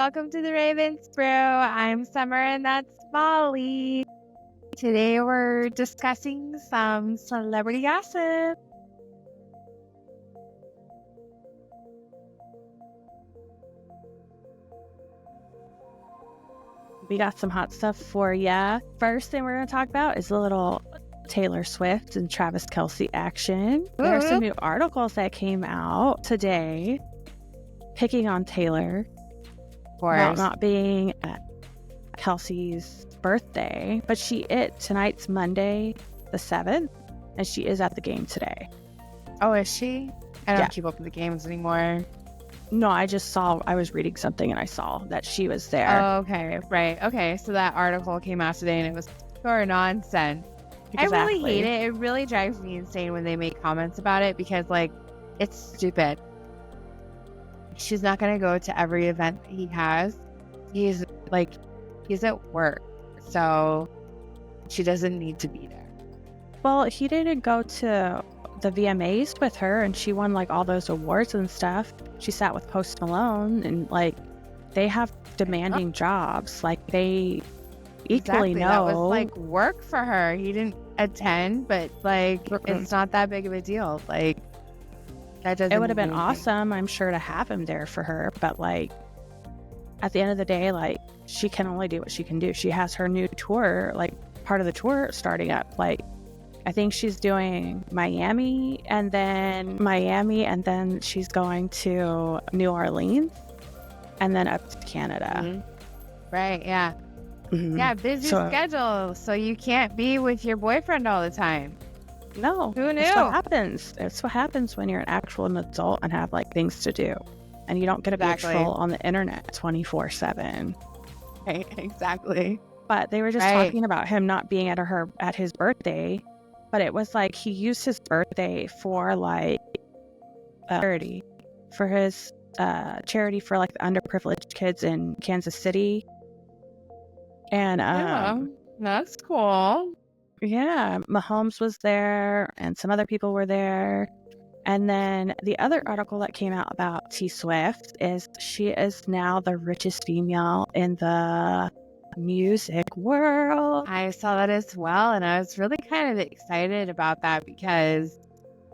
Welcome to the Ravens Brew. I'm Summer and that's Molly. Today we're discussing some celebrity gossip. We got some hot stuff for ya. First thing we're going to talk about is a little Taylor Swift and Travis Kelce action. There are some new articles that came out today picking on Taylor about not being at Kelce's birthday, but tonight's Monday the 7th, and she is at the game today. Oh, is she? I don't keep up with the games anymore. No, I was reading something and I saw that she was there. Oh, okay, right. Okay, so that article came out today and it was pure nonsense. Exactly. I really hate it. It really drives me insane when they make comments about it because, like, it's stupid. She's not going to go to every event that he has. He's at work, so she doesn't need to be there. Well, he didn't go to the VMAs with her and she won like all those awards and stuff. She sat with Post Malone and like they have demanding jobs. Like they equally know. That was like work for her. He didn't attend, but like it's not that big of a deal. Like that doesn't. It would have been awesome, I'm sure, to have him there for her. But like at the end of the day, like she can only do what she can do. She has her new tour, like part of the tour starting up. Like I think she's doing Miami and then she's going to New Orleans and then up to Canada. Mm-hmm. Right, yeah. Mm-hmm. Yeah, busy schedule. So you can't be with your boyfriend all the time. No. Who knew? That's what happens. It's what happens when you're an actual adult and have like things to do. And you don't get to be a troll on the internet 24/7. Right, exactly. But they were just talking about him not being at his birthday. But it was like he used his birthday for like charity, for his charity for like the underprivileged kids in Kansas City. And that's cool. Yeah, Mahomes was there and some other people were there. And then the other article that came out about T Swift is she is now the richest female in the music world. I saw that as well, and I was really kind of excited about that because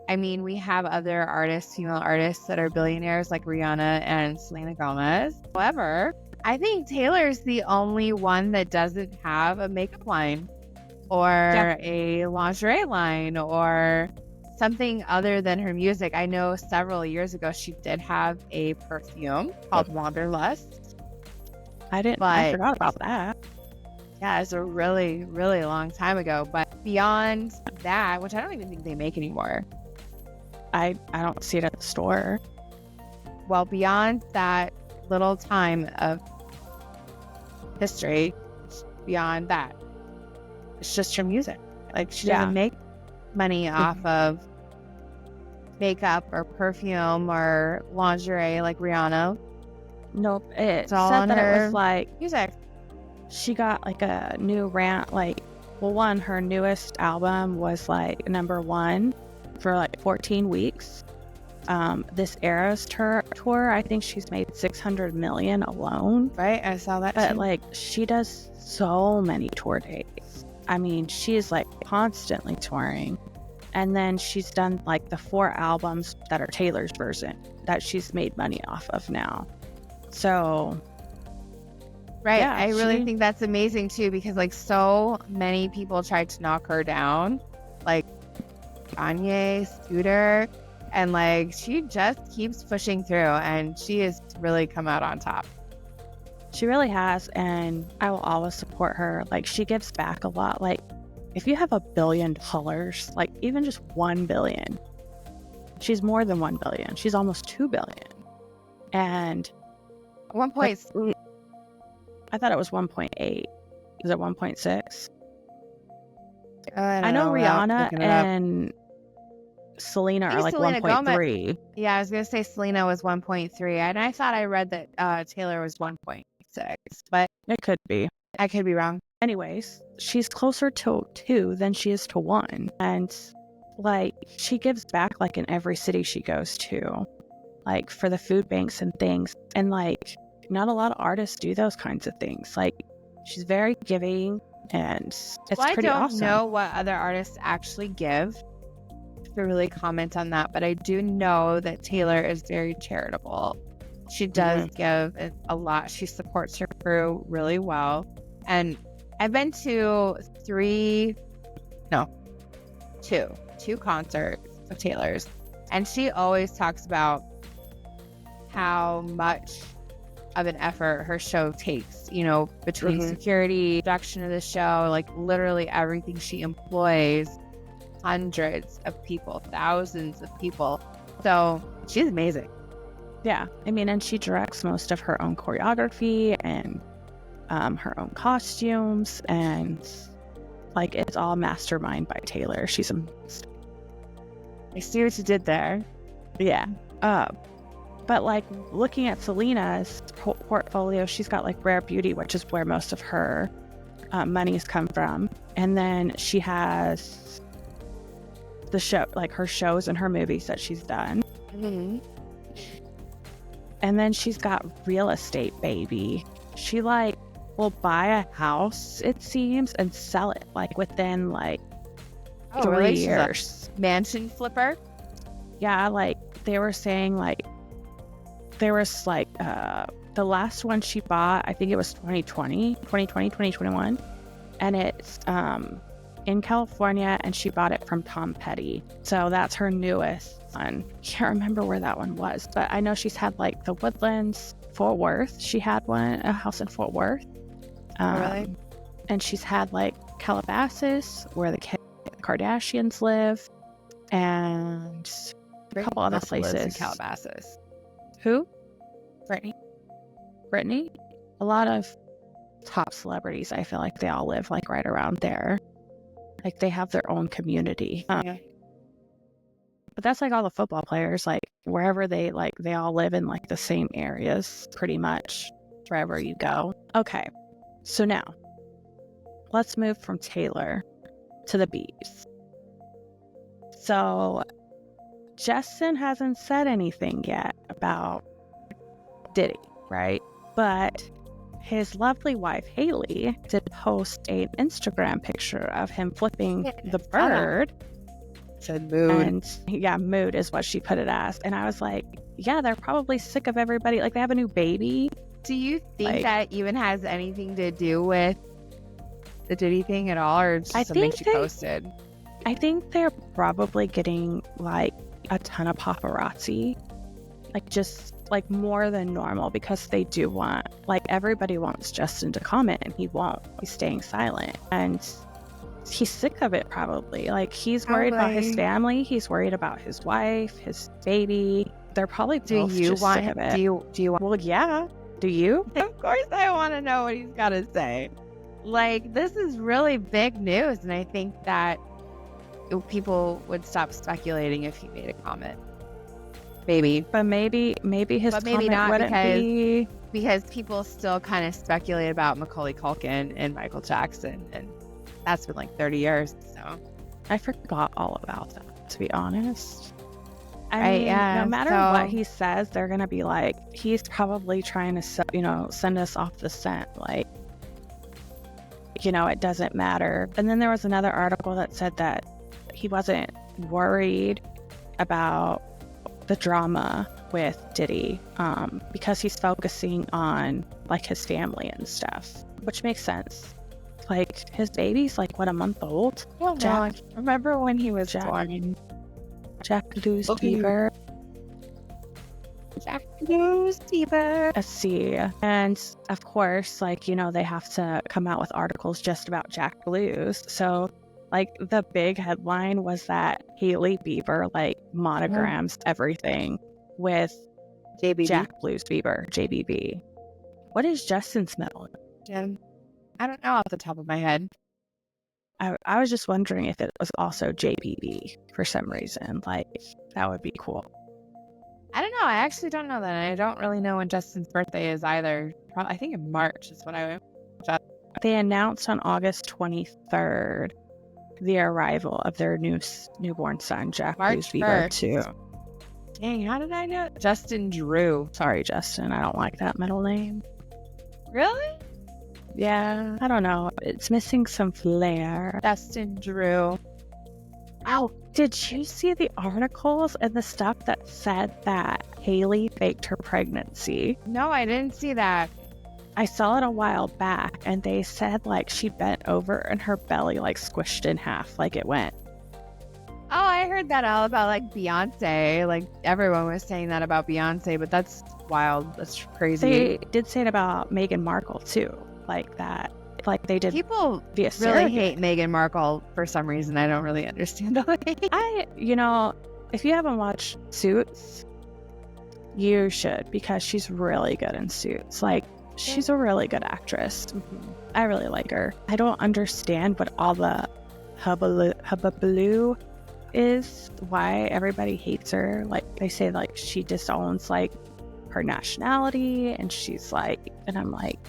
I mean we have other female artists that are billionaires like Rihanna and Selena Gomez. However, I think Taylor's the only one that doesn't have a makeup line or a lingerie line or something other than her music. I know several years ago she did have a perfume called Wanderlust. I forgot about that. Yeah, it's a really, really long time ago. But beyond that, which I don't even think they make anymore. I don't see it at the store. Well, beyond that little time of history, beyond that, it's just her music. Like she doesn't make money off of makeup or perfume or lingerie like Rihanna. Nope. It all said on that her it was like music. She got like a new rant. Like, well, her newest album was like #1 for like 14 weeks. This Eras tour, I think she's made $600 million alone. Right, I saw that. But too. like, she does so many tour dates. I mean, she is like constantly touring. And then she's done like the 4 albums that are Taylor's version that she's made money off of now. So, right. Yeah, I really think that's amazing too, because like so many people tried to knock her down, like Kanye, Scooter, and like she just keeps pushing through and she has really come out on top. She really has, and I will always support her. Like she gives back a lot. Like if you have $1 billion, like even just 1 billion, she's more than 1 billion. She's almost 2 billion. And 1 point. I thought it was 1.8. Is it 1.6? I know Rihanna and Selena are like 1.3. Yeah, I was gonna say Selena was 1.3, and I thought I read that Taylor was 1.6, but it could be. I could be wrong. Anyways, she's closer to 2 than she is to 1, and like she gives back like in every city she goes to, like for the food banks and things, and like not a lot of artists do those kinds of things. Like, she's very giving, and it's pretty awesome. I don't know what other artists actually give to really comment on that, but I do know that Taylor is very charitable. She does give a lot. She supports her crew really well. And I've been to two concerts of Taylor's, and she always talks about how much of an effort her show takes, you know, between security, production of the show, like literally everything. She employs hundreds of people, thousands of people. So she's amazing. Yeah. I mean, and she directs most of her own choreography and her own costumes, and like it's all mastermind by Taylor. She's amazing. I see what you did there. Yeah. But like looking at Selena's portfolio, she's got like Rare Beauty, which is where most of her monies come from. And then she has the show, like her shows and her movies that she's done. And then she's got Real Estate Baby. She like will buy a house, it seems, and sell it like within like 3 years. Mansion flipper. Yeah, like they were saying, like there was like the last one she bought, I think it was 2021, and it's in California, and she bought it from Tom Petty. So that's her newest one. Can't remember where that one was, but I know she's had like the Woodlands, Fort Worth. She had one, a house in Fort Worth. Really? And she's had like Calabasas, where the Kardashians live, and a couple other places. In Calabasas. Who? Brittany? A lot of top celebrities, I feel like they all live like right around there. Like they have their own community. Yeah. But that's like all the football players, like wherever they all live in like the same areas, pretty much wherever you go. Okay. So now let's move from Taylor to the Biebs. So Justin hasn't said anything yet about Diddy, right? But his lovely wife, Haley, did post an Instagram picture of him flipping the bird. Said mood. And yeah, mood is what she put it as. And I was like, yeah, they're probably sick of everybody. Like, they have a new baby. Do you think that even has anything to do with the Diddy thing at all, or just something she posted? I think they're probably getting like a ton of paparazzi, like just like more than normal, because they do want, like, everybody wants Justin to comment, and he won't. He's staying silent, and he's sick of it probably. Like, he's worried about his family, he's worried about his wife, his baby. They're probably both just sick of it. Do you want? Well, yeah. Do you? Of course I want to know what he's got to say. Like, this is really big news, and I think that people would stop speculating if he made a comment. Maybe. But maybe his comment not, wouldn't be... Because people still kind of speculate about Macaulay Culkin and Michael Jackson, and that's been like 30 years, so. I forgot all about that, to be honest. I mean, no matter what he says, they're going to be like, he's probably trying to, send us off the scent. Like, it doesn't matter. And then there was another article that said that he wasn't worried about the drama with Diddy because he's focusing on like his family and stuff, which makes sense. Like, his baby's like, what, a month old? Jack, remember when he was born? Jack Lou's Bieber. Jack Lou's Bieber. Let's see. And of course, like, they have to come out with articles just about Jack Lou's. So, like, the big headline was that Hailey Bieber, like, monograms everything with JBB. Jack Lou's Bieber, JBB. What is Justin's middle? I don't know off the top of my head. I was just wondering if it was also JBB for some reason. Like, that would be cool. I don't know. I actually don't know that. I don't really know when Justin's birthday is either. I think in March is what I... They announced on August 23rd the arrival of their newborn son, Jack Lou's Bieber, too. Dang, how did I know? Justin Drew. Sorry, Justin. I don't like that middle name. Really? Yeah, I don't know. It's missing some flair. Justin Drew. Oh, did you see the articles and the stuff that said that Haley faked her pregnancy? No, I didn't see that. I saw it a while back, and they said like she bent over and her belly like squished in half, like it went. Oh, I heard that all about like Beyonce. Like everyone was saying that about Beyonce, but that's wild. That's crazy. They did say it about Meghan Markle too, like that. Like they did. People via really surrogate. hate Meghan Markle for some reason. I don't really understand the hate. If you haven't watched Suits, you should, because she's really good in Suits. Like, she's a really good actress. Mm-hmm. I really like her. I don't understand what all the hubbubaloo is, why everybody hates her. Like, they say, like, she disowns, like, her nationality, and she's like, and I'm like,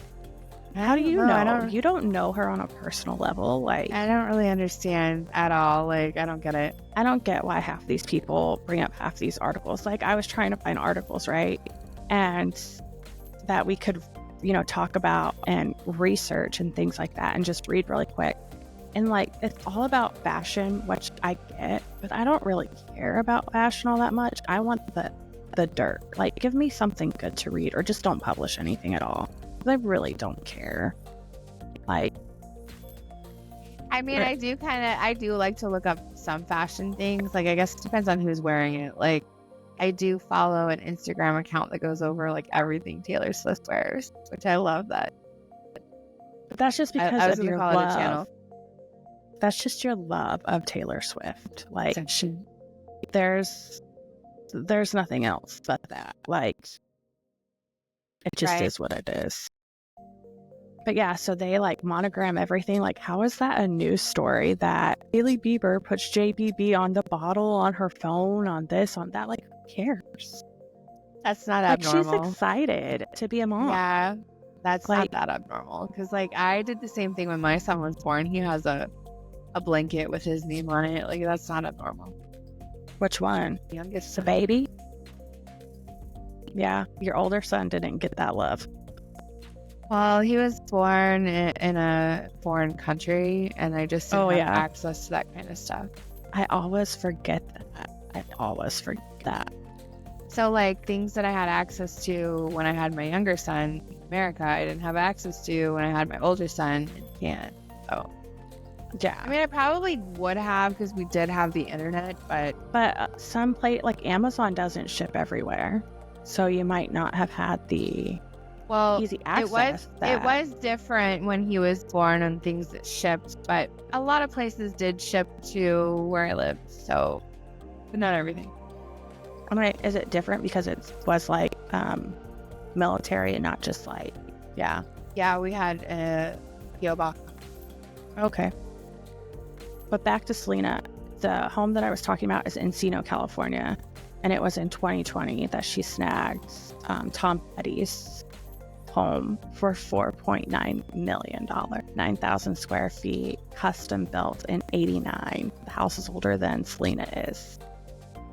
how do you know? You don't know her on a personal level. Like, I don't really understand at all. Like, I don't get it. I don't get why half these people bring up half these articles. Like, I was trying to find articles, right? And that we could, talk about and research and things like that and just read really quick. And like, it's all about fashion, which I get, but I don't really care about fashion all that much. I want the dirt. Like, give me something good to read, or just don't publish anything at all. I really don't care. Like, I mean, I do like to look up some fashion things. Like, I guess it depends on who's wearing it. Like, I do follow an Instagram account that goes over like everything Taylor Swift wears, which I love that. But that's just because I was of your call love. it a channel. That's just your love of Taylor Swift. Like, there's nothing else but that. Like, it just is what it is. But yeah, so they like monogram everything. Like, how is that a news story that Hailey Bieber puts JBB on the bottle, on her phone, on this, on that? Like, who cares? That's not like, abnormal. She's excited to be a mom. Yeah, that's like, not that abnormal. Because like, I did the same thing when my son was born. He has a blanket with his name on it. Like, that's not abnormal. Which one? The youngest, the baby? Yeah, your older son didn't get that love. Well, he was born in a foreign country, and I just didn't have access to that kind of stuff. I always forget that. So, like, things that I had access to when I had my younger son in America, I didn't have access to when I had my older son in Canada. So, yeah. I mean, I probably would have, because we did have the internet, but some place like Amazon doesn't ship everywhere, so you might not have had the easy access. It was different when he was born on things that shipped, but a lot of places did ship to where I lived, so, but not everything. I mean, is it different because it was like military and not just like we had a PO box. Okay. But back to Selena. The home that I was talking about is Encino, California, and it was in 2020 that she snagged Tom Petty's home for $4.9 million, 9,000 square feet, custom built in '89. The house is older than Selena is.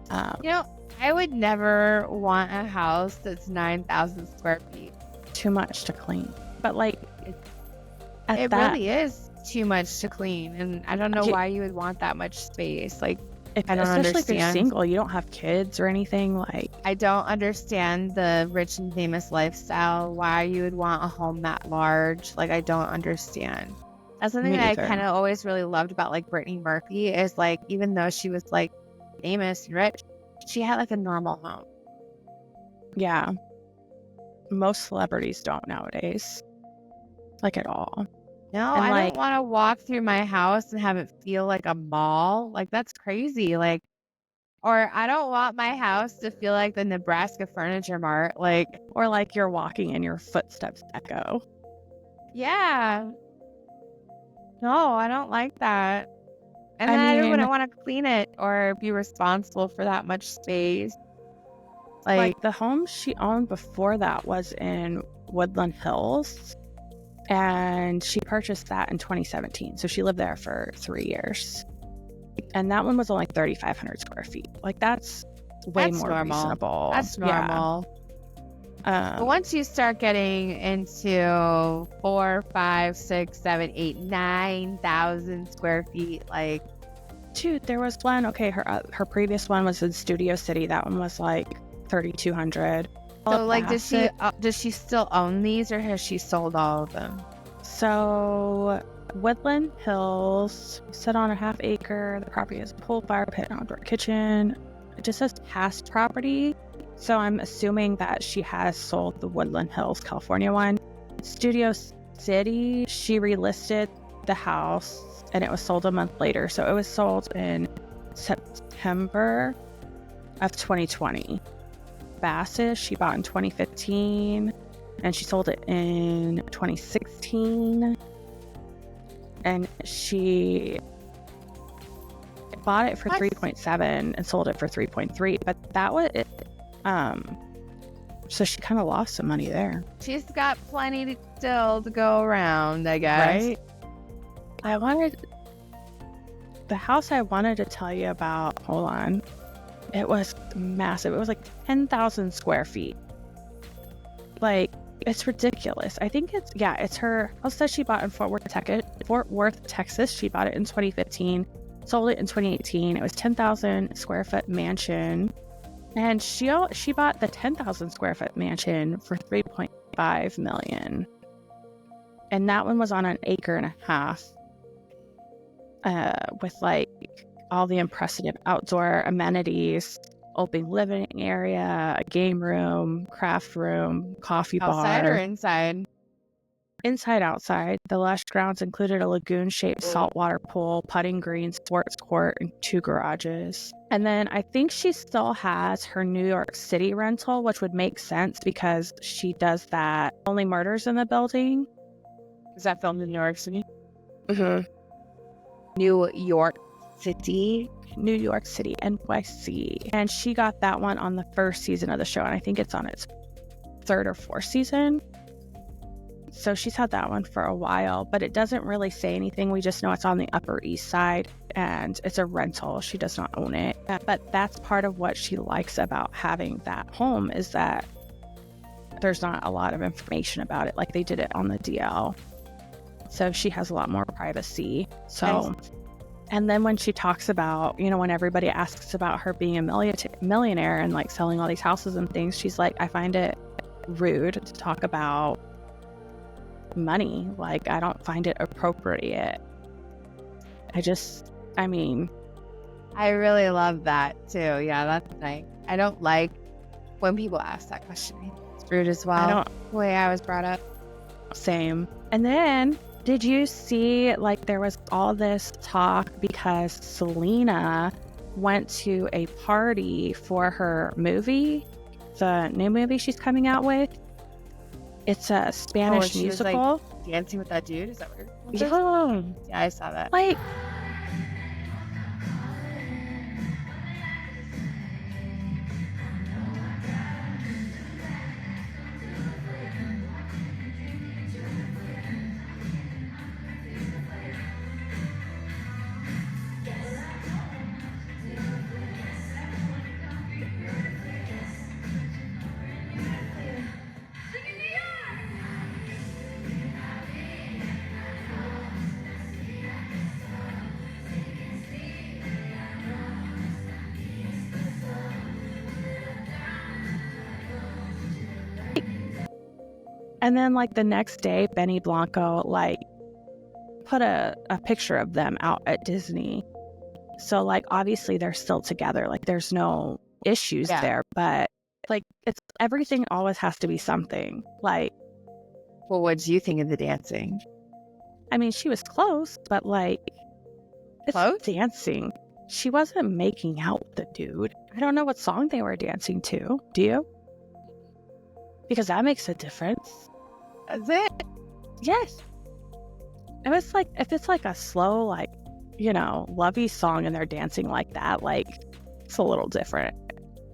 I would never want a house that's 9,000 square feet. Too much to clean. But like, it really is too much to clean, and I don't know why you would want that much space. Like, I don't especially understand. If you're single, you don't have kids or anything. Like, I don't understand the rich and famous lifestyle. Why you would want a home that large? Like, I don't understand. That's something that I kind of always really loved about like Brittany Murphy is like, even though she was like famous and rich, she had like a normal home. Yeah. Most celebrities don't nowadays. Like, at all. No, and I don't want to walk through my house and have it feel like a mall. Like, that's crazy. Like, or I don't want my house to feel like the Nebraska Furniture Mart. Like, or like you're walking and your footsteps echo. Yeah. No, I don't like that. And then I wouldn't want to clean it or be responsible for that much space. Like the home she owned before that was in Woodland Hills, and she purchased that in 2017. So she lived there for 3 years. And that one was only 3,500 square feet. Like, that's way That's more normal. reasonable. That's normal. Yeah. But once you start getting into 4, 5, 6, 7, 8, 9,000 square feet, like, dude, there was one. Okay, her previous one was in Studio City. That one was like 3,200. so like, does she still own these, or has she sold all of them? So Woodland Hills, sit on a half acre. The property has a pool, fire pit, and outdoor kitchen. It just says past property. So I'm assuming that she has sold the Woodland Hills, California one. Studio City, she relisted the house and it was sold a month later. So it was sold in September of 2020. Bassett, she bought in 2015 and she sold it in 2016. And she bought it for 3.7 and sold it for 3.3. But that was it. So she kind of lost some money there. She's got plenty still to go around, I guess. Right? The house I wanted to tell you about, hold on. It was massive. It was like 10,000 square feet. Like, it's ridiculous. I think it's her house that she bought in Fort Worth, Texas. She bought it in 2015, sold it in 2018. It was 10,000 square foot mansion. And she bought the 10,000 square foot mansion for $3.5 million. And that one was on an acre and a half, with like all the impressive outdoor amenities, open living area, a game room, craft room, coffee bar. Outside or inside? Inside, outside. The lush grounds included a lagoon-shaped saltwater pool, putting green, sports court, and 2 garages. And then I think she still has her New York City rental, which would make sense because she does that Only Murders in the Building. Is that filmed in New York City? Mm-hmm. New York City, NYC. And she got that one on the first season of the show, and I think it's on its 3rd or 4th season. So she's had that one for a while, but it doesn't really say anything. We just know it's on the Upper East Side and it's a rental. She does not own it. But that's part of what she likes about having that home, is that there's not a lot of information about it like they did it on the DL. So she has a lot more privacy. So, nice. And then when she talks about, when everybody asks about her being a millionaire and like selling all these houses and things, she's like, I find it rude to talk about money. Like, I don't find it appropriate. I really love that too. Yeah, that's nice. I don't like when people ask that question. It's rude as well. The way I was brought up. Same. And then, did you see, like, there was all this talk because Selena went to a party for her movie, the new movie she's coming out with. It's a Spanish musical. Was, like, dancing with that dude? Is that weird? Yeah. Yeah, I saw that. Like, and then, like, the next day, Benny Blanco, like, put a picture of them out at Disney. So, like, obviously they're still together. Like, there's no issues there. But, like, it's everything always has to be something. Like, well, what do you think of the dancing? I mean, she was close, but, like, it's close? Dancing. She wasn't making out with the dude. I don't know what song they were dancing to. Do you? Because that makes a difference. Is it? Yes. If it's like a slow, like, lovey song and they're dancing like that, like, it's a little different.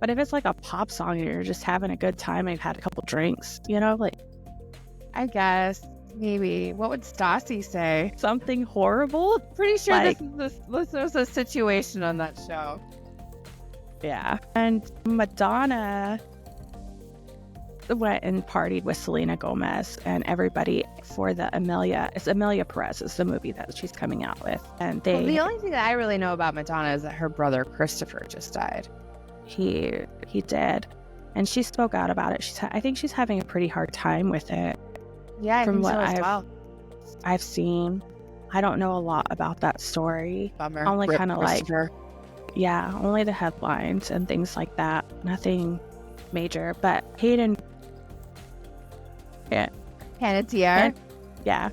But if it's like a pop song and you're just having a good time and you've had a couple drinks, like, I guess maybe. What would Stassi say? Something horrible? Pretty sure this was a situation on that show. Yeah. And Madonna went and partied with Selena Gomez and everybody for the It's Amelia Perez is the movie that she's coming out with. And Well, the only thing that I really know about Madonna is that her brother Christopher just died. He did. And she spoke out about it. I think she's having a pretty hard time with it. Yeah, from what I've seen. I don't know a lot about that story. Bummer. Only kind of like, yeah, only the headlines and things like that. Nothing major. But Hayden, Panettiere. Yeah,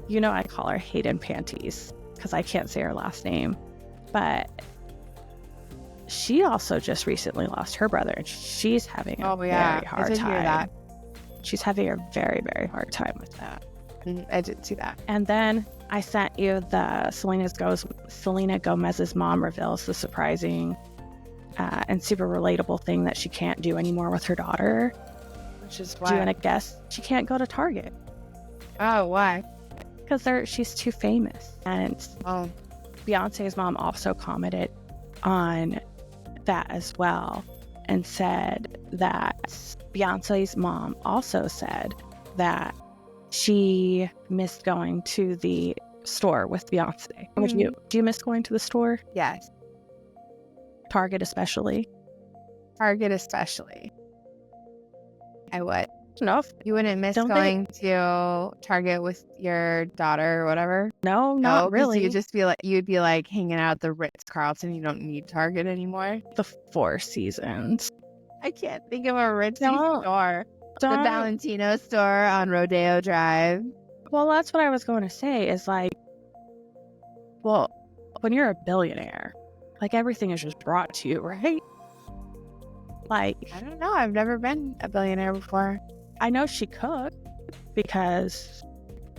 you know I call her Hayden Panties because I can't say her last name. But she also just recently lost her brother, and she's having a very hard time. Hear that. She's having a very, very hard time with that. I did see that. And then I sent you the Selena Gomez's mom reveals the surprising and super relatable thing that she can't do anymore with her daughter. Which is why? Do you want to guess? She can't go to Target. Oh, why? Because she's too famous. And Beyonce's mom also commented on that as well and said that Beyonce's mom also said that she missed going to the store with Beyonce. Do you miss going to the store? Yes. Target especially? Target especially. I would. No. You wouldn't miss going to Target with your daughter or whatever? No, not really. You'd be like hanging out at the Ritz-Carlton. You don't need Target anymore. The Four Seasons. I can't think of a ritzy store. The Valentino store on Rodeo Drive. Well, that's what I was going to say is like, well, when you're a billionaire, like everything is just brought to you, right? Like, I don't know. I've never been a billionaire before. I know she could because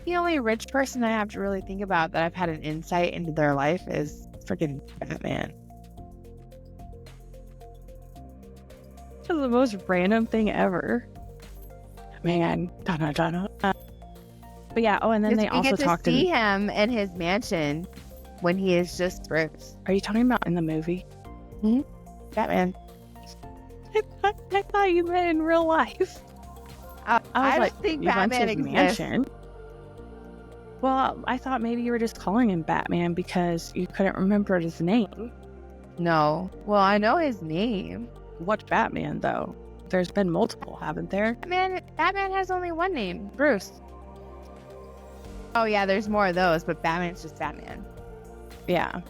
the only rich person I have to really think about that I've had an insight into their life is freaking Batman. It's the most random thing ever. Man, Donna. But yeah, and then they also talked to see him in his mansion when he is just Bruce. Are you talking about in the movie? Mm-hmm. Batman. I thought you meant in real life. I don't think Batman exists. Mansion. Well, I thought maybe you were just calling him Batman because you couldn't remember his name. No. Well, I know his name. What Batman, though? There's been multiple, haven't there? Batman has only one name. Bruce. Oh, yeah, there's more of those, but Batman's just Batman. Yeah.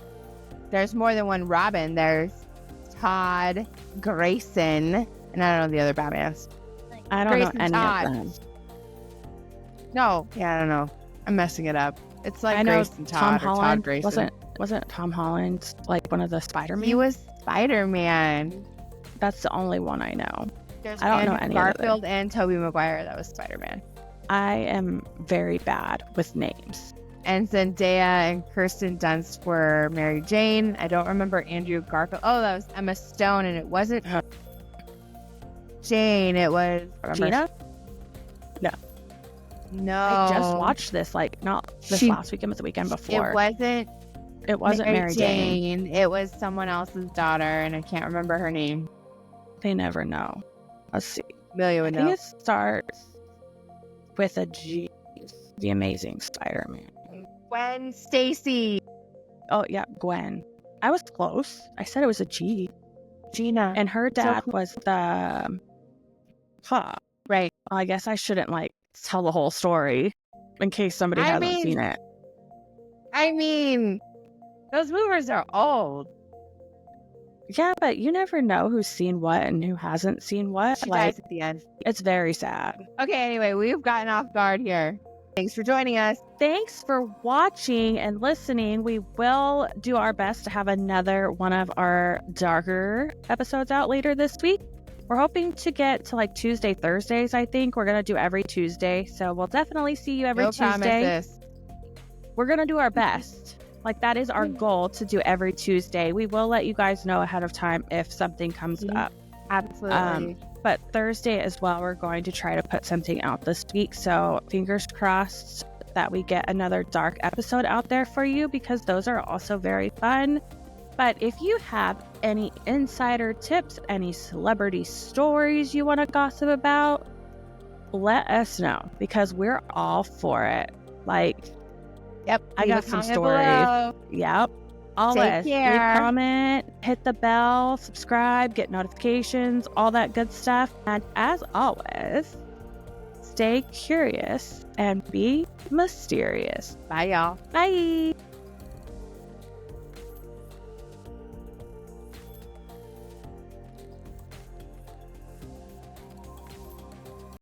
There's more than one Robin. There's Todd, Grayson, and I don't know the other Batmans. I don't know any of them. No. Yeah, I don't know. I'm messing it up. It's like Grayson Todd or Todd Grayson. Wasn't Tom Holland like one of the Spider-Man? He was Spider-Man. That's the only one I know. I don't know any Garfield of them. And Tobey Maguire. That was Spider-Man. I am very bad with names. And Zendaya and Kirsten Dunst were Mary Jane. I don't remember Andrew Garfield. Oh, that was Emma Stone, and it wasn't Jane. It was Gina. No. I just watched this, not this last weekend, but the weekend before. It wasn't Mary Jane. It was someone else's daughter, and I can't remember her name. They never know. Let's see. Amelia would know. I think it starts with a G. The Amazing Spider-Man. Gwen Stacy. Oh, yeah, Gwen. I was close. I said it was a G. Gina. And her dad was the... Right. Well, I guess I shouldn't, tell the whole story in case somebody hasn't seen it. I mean, those movies are old. Yeah, but you never know who's seen what and who hasn't seen what. She dies at the end. It's very sad. Okay, anyway, we've gotten off guard here. Thanks for joining us. Thanks for watching and listening. We will do our best to have another one of our darker episodes out later this week. We're hoping to get to Tuesday, Thursdays, I think. We're going to do every Tuesday. So we'll definitely see you every Tuesday. Promise. We're going to do our best. That is our goal, to do every Tuesday. We will let you guys know ahead of time if something comes up. Absolutely. But Thursday as well, we're going to try to put something out this week. So fingers crossed that we get another dark episode out there for you, because those are also very fun. But if you have any insider tips, any celebrity stories you want to gossip about, let us know because we're all for it. Like, Yep. I Leave a got some comment stories. below. Yep. Always leave care. comment, hit the bell, subscribe, get notifications, all that good stuff. And as always, stay curious and be mysterious. Bye, y'all. Bye.